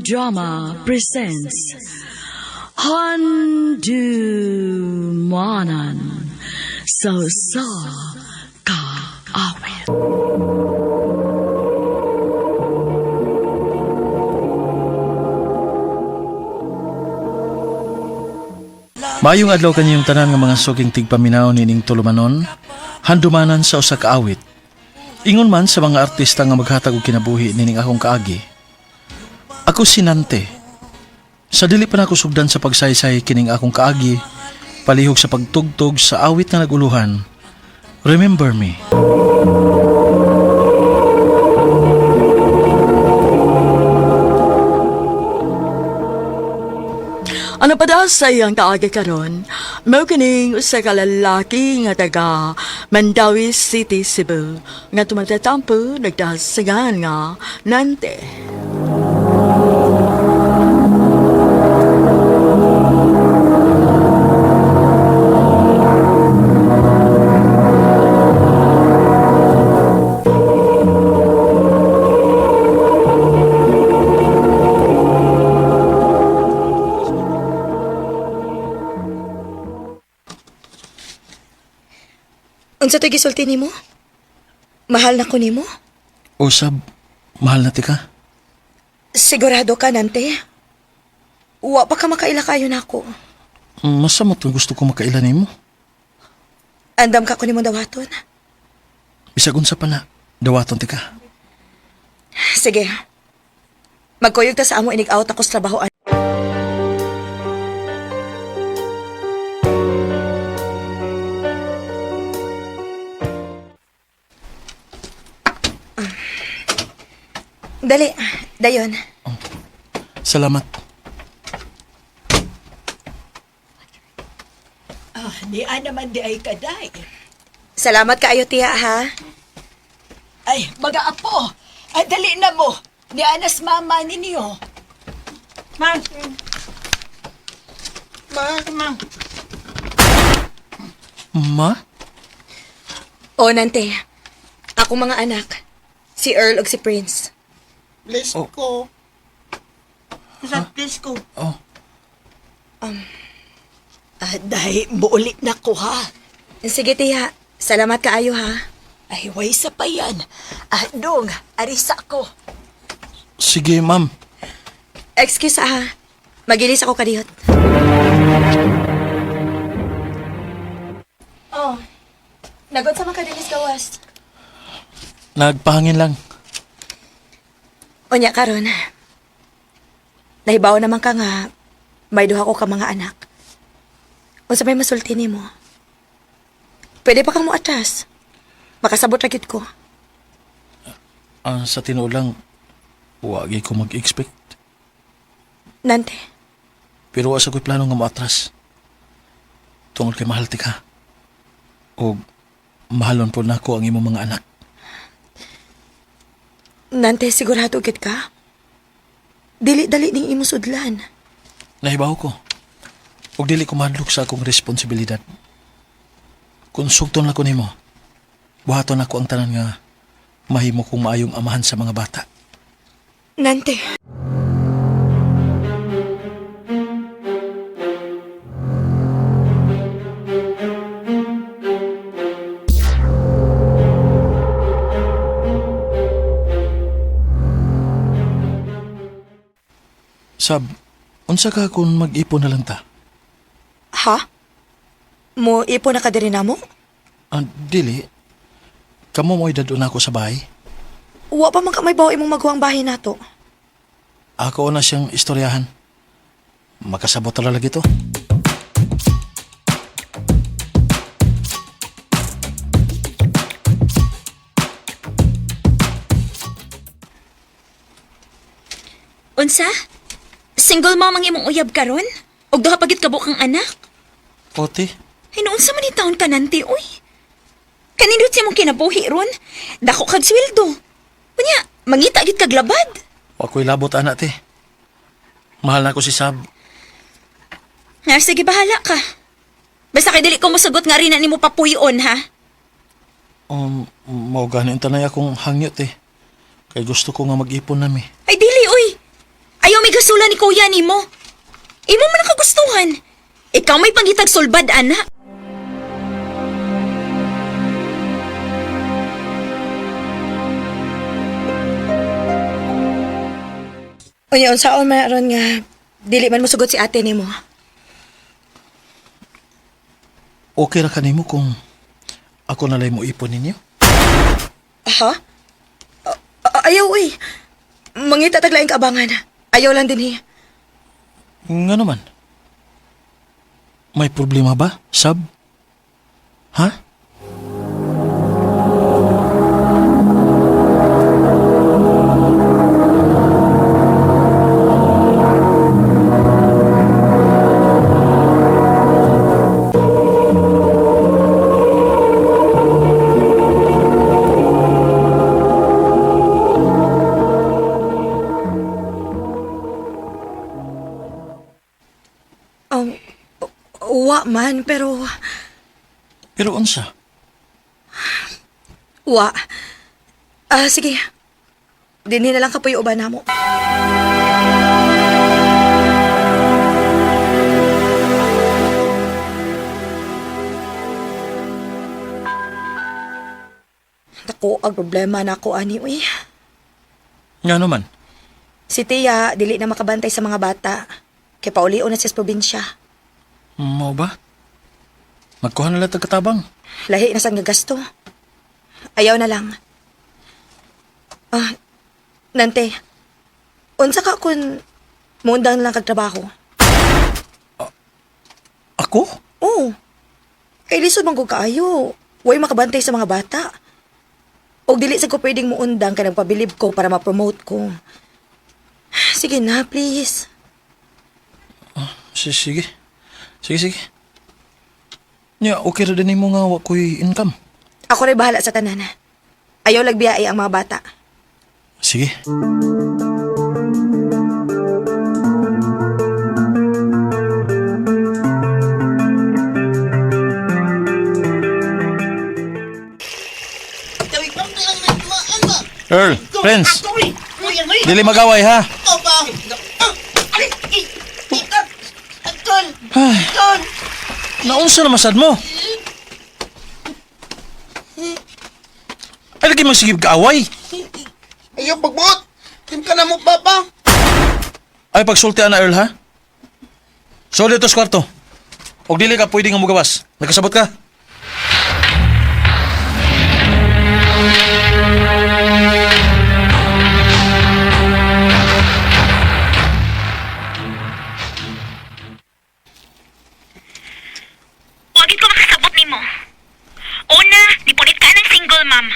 Drama presents Handumanan So Ka Awit. Maayong adlaw kanyang tanan nga mga suging tigpaminaw nining tulumanon, handumanan sa usa ka awit. Ingon man sa mga artista nga maghatag og kinabuhi nining akong kaagi. Ako si Nante. Sa dili pa nako sugdan sa pagsaysay kining akong kaagi, palihog sa pagtugtog sa awit nga naguluhan. Remember Me. Ano pa daw sa iyang kaagi karon? Mao kining usa ka lalaki nga taga Mandawi City, Cebu nga tumatatampo nagdasagan nga Nante. Unsa to'y gisulti nimo? Mahal na ko nimo? Usab, mahal na ti ka. Sigurado ka, Nante? Wa pa ka makaila kayo na ako. Masa mo itong gusto ko makailan mo? Andam ka ko nimo dawaton. Bisag unsa pa na, dawaton ti ka. Sige. Magkuyog ta sa amo inig-out ako sa trabahoan. Dali, dayon. Salamat. Niya naman di ay kaday. Salamat kaayo, tiya, ha? Ay, mga apo, dali na mo. Ni anas mama ninyo. Mang. Ma? O, Nante. Ako mga anak. Si Earl ug si Prince. Bless Oh. ko. Bless ko. Oh, Day, buulit na ko ha. Sige, tiya. Salamat kaayo, ha? Ay, way sa pa yan. Dong, arisa ko. sige ma'am. Excuse, ha? Magilis ako kadiyot. Oh. Nagod sa makadilis gawas. Nagpahangin lang. Unya karon. Nahibaw naman ka nga may duha ko ka mga anak. Unsa may masulti nimo? Pwede pa kang moatras. Makasabot ra gyud ko. Sa tinuod lang, wagi ko mag-expect. Nante, Pero asa ko'y plano nga maatras. Tungod kay mahal ti ka. O mahalon po na ako ang imong mga anak. Nante sigurado gid ka? Dili-dali ning imo sudlan. Nahibaw ko. Og dili ko madlok sa akong responsibilidad. Kung sugton lang ko nimo, buhaton ako ang tanan nga mahimo kong maayong amahan sa mga bata. Nante. Sab, unsa ka kung mag-ipon na lang ta? Ha? Mo ipo na ka diri namo? Dili. Kamo mo'y dadun ako sa bahay. Wa pa man ka may bawo imong maguwang bahay nato. Ako na siyang istoryahan. Makasabot na lagi to. Unsa? Single mom ang imong uyab karon? Og duha pagit kabuk ang anak? Ote, Ay noon man ni taon ka nanti, uy. Kanindot siya mong kinabuhi ron. Dako kag sweldo. Kunya, mangita gid kag labad. ako'y labot anak te. Mahal na ko si Sab. Nga, sige bahala ka. Basta kay dili ko mosugot nga rin na nimo papuyon, ha? Mao ganin tanay akong hangyot eh. Kay gusto ko nga mag-ipon nami. Ay dili, uy. Ayaw mig gasula ni kuya nimo. Imo man ang kagustuhan. Ikaw may pangitag sulbad, ana. Unya, unsaon man ron nga, dili man mo sugot si ate nimo. Okay ra kanimo kung ako nalay mo ipon ninyo? Ha? Ayaw, uy. Mangita taglaing kaabangan. Ayaw lang din, Nga naman. May problema ba, Sab? Ha? Wa man, pero... Pero unsa? Wa. Sige. Dinhi na lang kapoy uban namo. Dako ang problema na ako, ani, uy. Nga naman. Si Tia, dili na makabantay sa mga bata. Kaya pauliw na siya sa probinsya. Mao ba? Magkuha na lang tagkatabang. Lahi na sang gagasto. Ayaw na lang. Nante, unsa ka kun muundang lang kag trabaho? Ako? Oo. Kay lisod man ko kaayo. Way makabantay sa mga bata. Og dili sa ko pwedeng muundang ka pabilib ko para ma-promote ko. Sige na, please. Sige. Sige. Nya, okay ra din mo nga wa ko'y income. Ako rin bahala sa tanan. Ayaw lagbiyai ang mga bata. Sige. Tawig lang na lang nagmaan ba? Earl, Prince, Uy! Uy, ano yun? dili magaway ha. Opa! Alis! Tita! Tol! Ay, Tol! naunsa na masad mo? Ay, lagi magsigib ka away. Ayaw pagbuot! Tim ka na mo, Papa! Ay, pagsultian na, Earl, ha? So, dito sa kwarto. Og dili ka pwede nga mugawas. Nagkasabot ka? Wagid ko makasabot nimo. Una, dipunit ka ng single mom.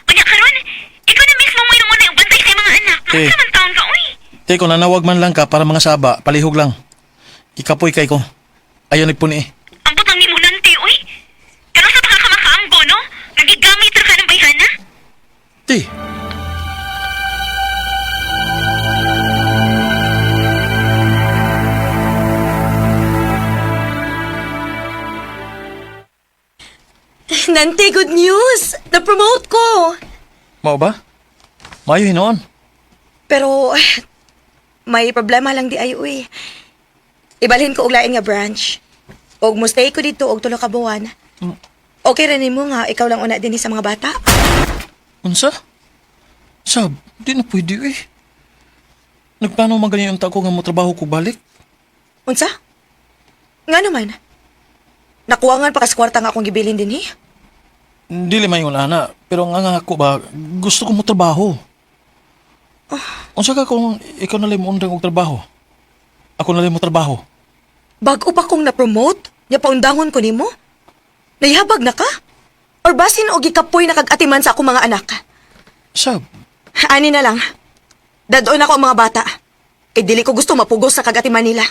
Unya karon, ikaw na mismo mo yung una yung bantay sa mga anak. Eh. Naman taon ka, uy. Te, kung nanawag man lang ka para mga saba, palihog lang. Ikapoy kay ko. Ayaw nagpuni eh. Ang butang nimo nanti, uy. Pero sa baka ka makaanggo, no? Nagigamit ra ka ng bayhana? Te, Nante, good news! Na-promote ko! mao ba? Mayo hinoon. Pero, may problema lang di ay, uy. Ibalhin ko og lain nga branch. Og mustay ko dito og 3 ka buwan. Okay rin mo nga, ikaw lang una din sa mga bata. Unsa? Sab, di na pwede eh. Nagplano man ganyan yung tako nga mo trabaho ko balik. Unsa? Nga naman. Nakuwangan pa kas kwarta nga akong gibilin din, Dili may yun, ana. Pero nga ako ba, gusto ko mo trabaho. Unsa ka kung ikaw na lang mo undang og trabaho? Ako na lang mo trabaho. Bago pa kong na-promote, niya paundangon ko nimo? Naihabag na ka? Or basin o gikapoy na kag-atiman sa akong mga anak? Sab, Ani na lang. Dadoy na ko ang mga bata. Kay dili ko gusto mapugos sa kag-atiman nila.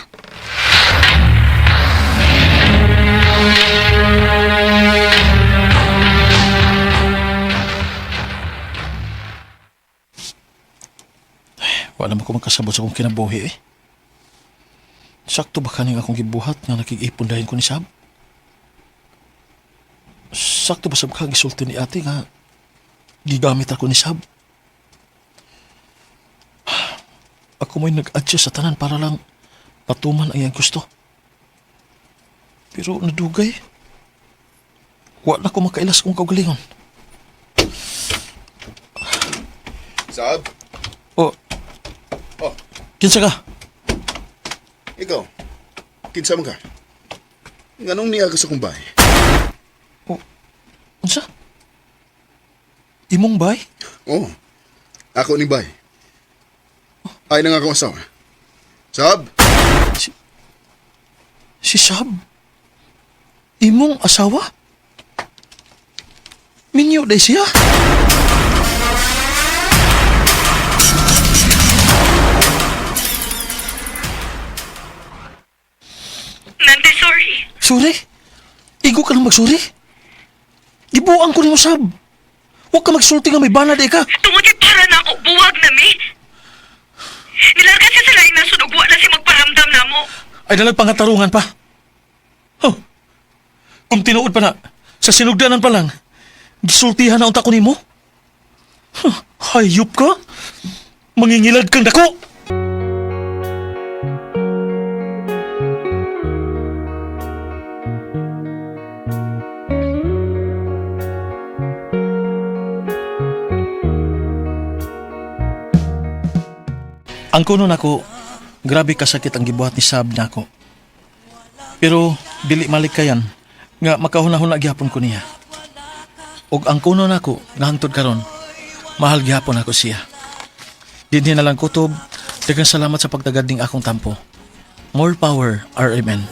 wala mo ko magkasabot sa akong kinabuhi eh. Sakto ba kaning akong gibuhat nga nakikipon dahin ko ni Sab? Sakto ba sab ka gisulti ni ate nga gigamit ako ni Sab? Ako ako mo'y nag-adjust sa tanan para lang patuman ang iyang gusto. Pero nadugay. Wa na ko makailas kong kaugalingon. Sab, O, oh, kinsa ka? ikaw. Kinsa man ka? Nganong niya ka sa kong bahay? Unsa? Imong bay? Oo. Ako ni bay. Ay na nga akong asawa. Sab, Si Sab? Imong asawa? Minyo day siya? Nanti, sorry. Sorry? Igo ka lang magsuri? Gibuang ko ni mo, Sab. Huwag ka magsulti nga may bana, ka. Tungod para na ako buwag na mi. Nilargan siya sa laing nasod ug wa na si magparamdam na mo. Ay dalag pangatarungan pa. Oh, kung tinuod pa na, sa sinugdanan pa lang, gisultihan na unta ko ni mo? Huh, hayop ka? Mangingilad kang dako! Ang kuno nako, grabe kasakit ang gibuhat ni Sab nako. Pero dili malikayan nga makahuna-huna gyapon ko niya. Og ang kuno nako nga hangtod karon, mahal gyapon ako siya. Dinhi na lang kutob, daghang salamat sa pagtagad ning akong tampo. More power, RMN.